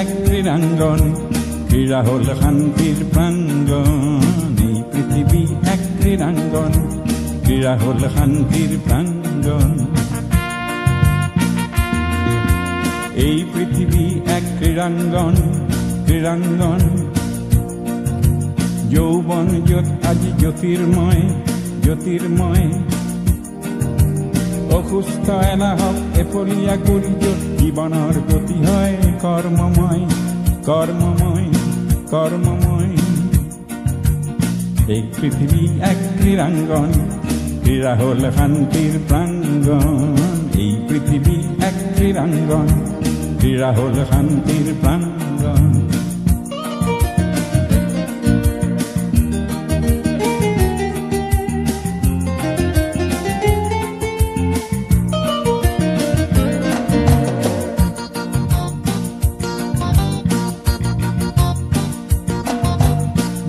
এক ক্রীড়াঙ্গন, ক্রীড়া হল শান্তির প্রাঙ্গণ। এই পৃথিবী এক ক্রীড়াঙ্গন, ক্রীড়া হল শান্তির প্রাঙ্গণ। এই পৃথিবী এক ক্রীড়াঙ্গন, ক্রীড়াঙ্গন। যৌবন আজি জ্যোতির্ময়, জ্যোতির্ময়। অসুস্থ এলাহক এফলীয়া গুৰিজত জীৱনৰ গতি হয় কৰ্মময়, কৰ্মময়, কৰ্মময়। এই পৃথিৱী এক ক্রীড়াঙ্গন, ক্রীড়া হল শান্তির প্রাঙ্গণ। এই পৃথিবী এক ক্রীড়াঙ্গন, ক্রীড়া হল শান্তির প্রাঙ্গণ।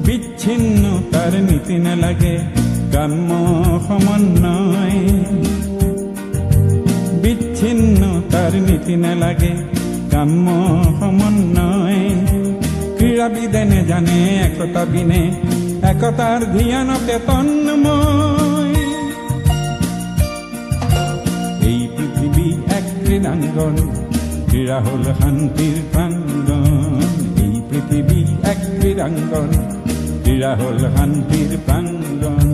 বিচ্ছিন্নতার নীতি নালাগে, কর্ম সমন্বয়। বিচ্ছিন্নতার নীতি নালাগে, কর্ম সমন্বয়। ক্রীড়াবিদে জানে একতা বিনে, একতার ধ্যানতে তন্ময়। এই পৃথিবী এক ক্রীড়াঙ্গন, ক্রীড়া হল শান্তির প্রাঙ্গণ। এই পৃথিবী এক ক্রীড়াঙ্গন, ক্রীড়া হল শান্তির প্রাঙ্গণ।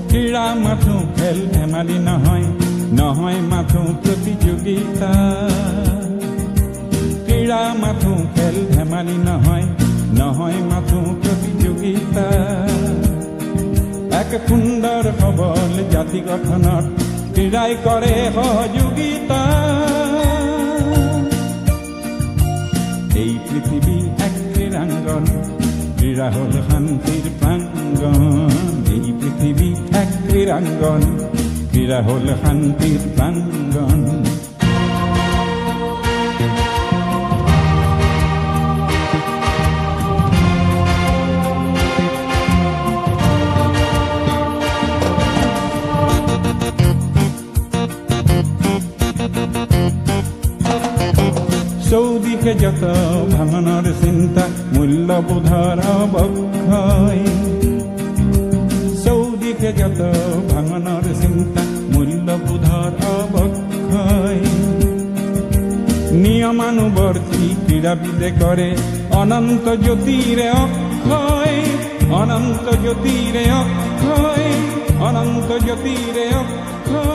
ক্রীড়া মাথো খেল ধেমালি নহয়, নহয় মাথো প্রতিযোগিতা। ক্রীড়া মাথো খেল ধেমালি নহয়, নহয় মাথো প্রতিযোগিতা। এক সুন্দর সবল জাতি গঠনত ক্রীড়াই করে সহযোগিতা। এই পৃথিবী এক ক্রীড়াঙ্গন, ক্রীড়া হল শান্তির প্রাঙ্গণ। এই পৃথিবী এক ক্রীড়াঙ্গন, ক্রীড়া হল শান্তির প্রাঙ্গণ। চৌদিশে যত ভাঙনের চিন্তা, মূল্যবোধৰ অৱক্ষয়। চৌদিশে যত ভাঙনেৰ চিন্তা, মূল্যবোধৰ অৱক্ষয়। নিয়মানুবৰ্তী ক্ৰীড়াবিদে কৰে অনন্ত জ্যোতিৰে অক্ষয়, অনন্ত জ্যোতিৰে অক্ষয়, অনন্ত জ্যোতিৰে অক্ষয়।